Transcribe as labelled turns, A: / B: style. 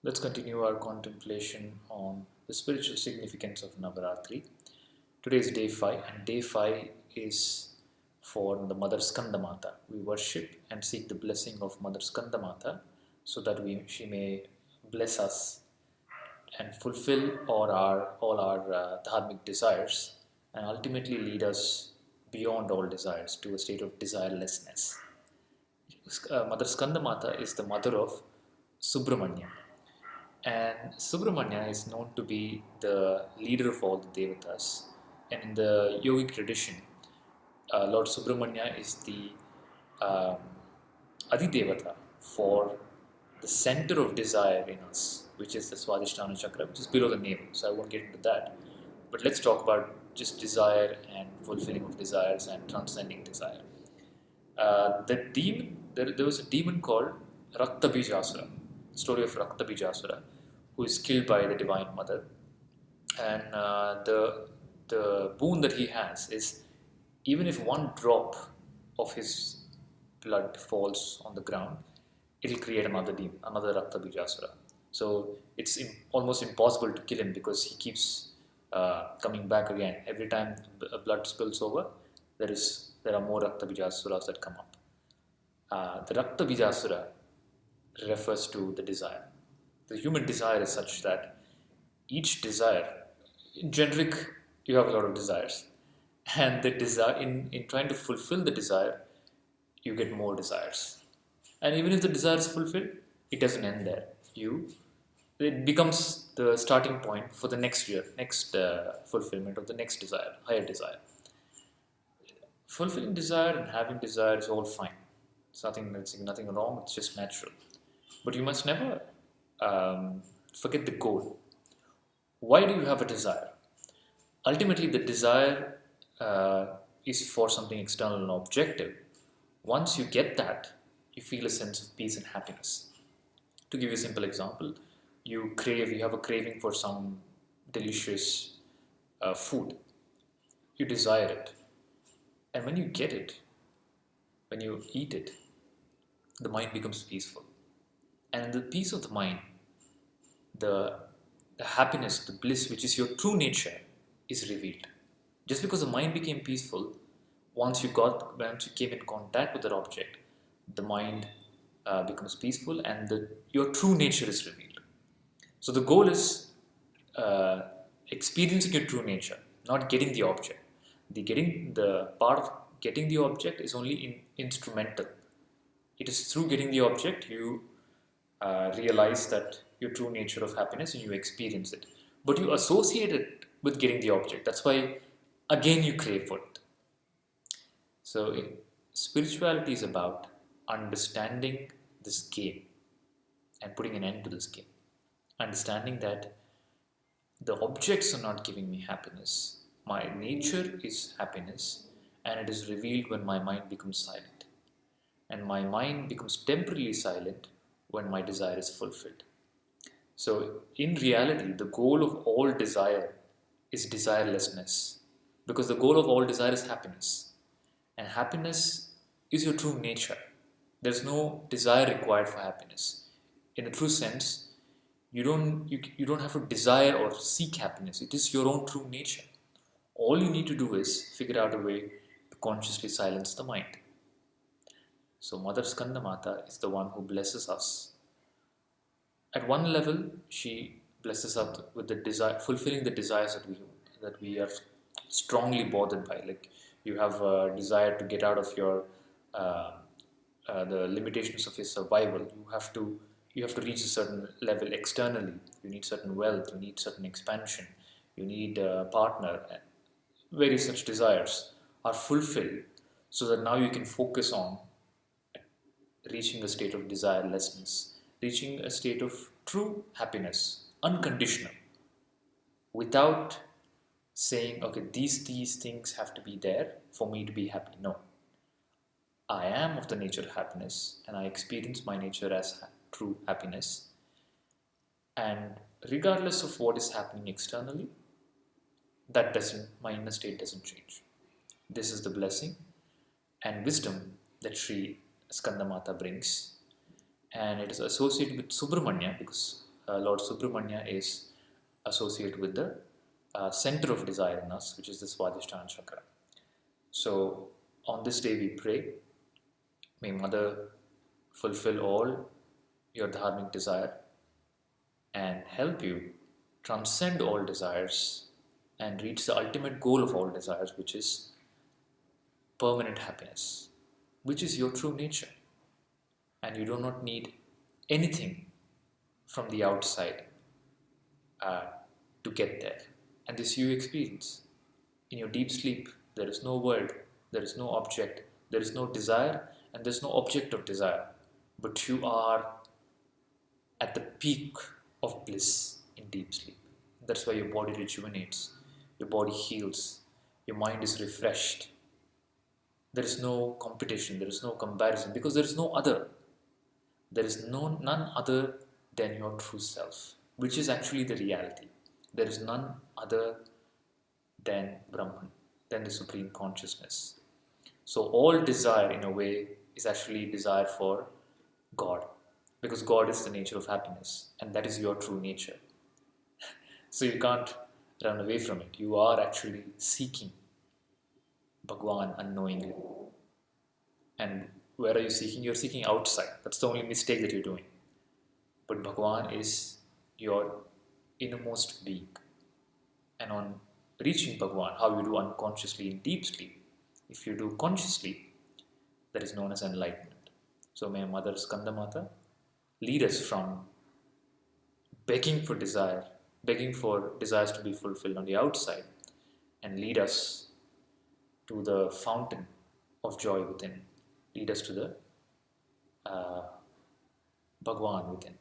A: Let's continue our contemplation on the spiritual significance of Navaratri. Today is day 5, and day 5 is for the Mother Skandamata. We worship and seek the blessing of Mother Skandamata so that she may bless us and fulfill all our dharmic desires and ultimately lead us beyond all desires to a state of desirelessness. Mother Skandamata is the mother of Subramanya. And Subramanya is known to be the leader of all the Devatas. And in the yogic tradition, Lord Subramanya is the um, Adidevata for the center of desire in us, which is the Swadhisthana Chakra, which is below the navel. So I won't get into that. But let's talk about just desire and fulfilling of desires and transcending desire. The demon, there was a demon called Raktabijasura, story of Raktabijasura, who is killed by the Divine Mother. And the boon that he has is, even if one drop of his blood falls on the ground, it'll create another demon, another Raktabijasura. So it's almost impossible to kill him because he keeps coming back again. Every time blood spills over, there are more Raktabijasuras that come up. The Raktabijasura refers to the desire. The human desire is such that each desire, in generic, you have a lot of desires, and the desire in trying to fulfill the desire, you get more desires. And even if the desire is fulfilled, it doesn't end there. It becomes the starting point for the next year, next fulfillment of the next desire, higher desire. Fulfilling desire and having desire is all fine. It's nothing wrong. It's just natural. But you must never forget the goal. Why do you have a desire? Ultimately, the desire is for something external and objective. Once you get that, you feel a sense of peace and happiness. To give you a simple example, you have a craving for some delicious food. You desire it. And when you get it, when you eat it, the mind becomes peaceful. And in the peace of the mind, the happiness, the bliss, which is your true nature, is revealed. Just because the mind became peaceful, once you came in contact with that object, the mind becomes peaceful and your true nature is revealed. So the goal is experiencing your true nature, not getting the object. The part of getting the object is only instrumental. It is through getting the object you realize that your true nature of happiness and you experience it. But you associate it with getting the object. That's why again you crave for it. So spirituality is about understanding this game and putting an end to this game. Understanding that the objects are not giving me happiness. My nature is happiness, and it is revealed when my mind becomes silent. And my mind becomes temporarily silent when my desire is fulfilled. So in reality, the goal of all desire is desirelessness, because the goal of all desire is happiness, and happiness is your true nature. There's no desire required for happiness. In a true sense, you don't have to desire or seek happiness. It is your own true nature. All you need to do is figure out a way to consciously silence the mind. So Mother Skandamata is the one who blesses us. At one level, she blesses us with the desire, fulfilling the desires that we are strongly bothered by. Like you have a desire to get out of your the limitations of your survival. You have to reach a certain level externally. You need certain wealth. You need certain expansion. You need a partner. Various such desires are fulfilled, so that now you can focus on reaching a state of desirelessness, reaching a state of true happiness, unconditional, without saying, okay, these things have to be there for me to be happy. No. I am of the nature of happiness, and I experience my nature as true happiness. And regardless of what is happening externally, my inner state doesn't change. This is the blessing and wisdom that Sri Skandamata brings, and it is associated with Subramanya because Lord Subramanya is associated with the center of desire in us, which is the Swadhisthana chakra. So on this day we pray, may Mother fulfill all your dharmic desire and help you transcend all desires and reach the ultimate goal of all desires, which is permanent happiness, which is your true nature. And you do not need anything from the outside to get there. And this you experience. In your deep sleep, there is no world, there is no object, there is no desire, and there is no object of desire. But you are at the peak of bliss in deep sleep. That's why your body rejuvenates, your body heals, your mind is refreshed. There is no competition, there is no comparison, because there is no other. There is none other than your true self, which is actually the reality. There is none other than Brahman, than the Supreme Consciousness. So all desire, in a way, is actually desire for God, because God is the nature of happiness, and that is your true nature. So you can't run away from it. You are actually seeking Bhagwan unknowingly. And where are you seeking? You're seeking outside. That's the only mistake that you're doing. But Bhagwan is your innermost being. And on reaching Bhagwan, how you do unconsciously in deep sleep, if you do consciously, that is known as enlightenment. So may Mother Skandamata lead us from begging for desire, begging for desires to be fulfilled on the outside, and lead us to the fountain of joy within. Lead us to the Bhagwan within.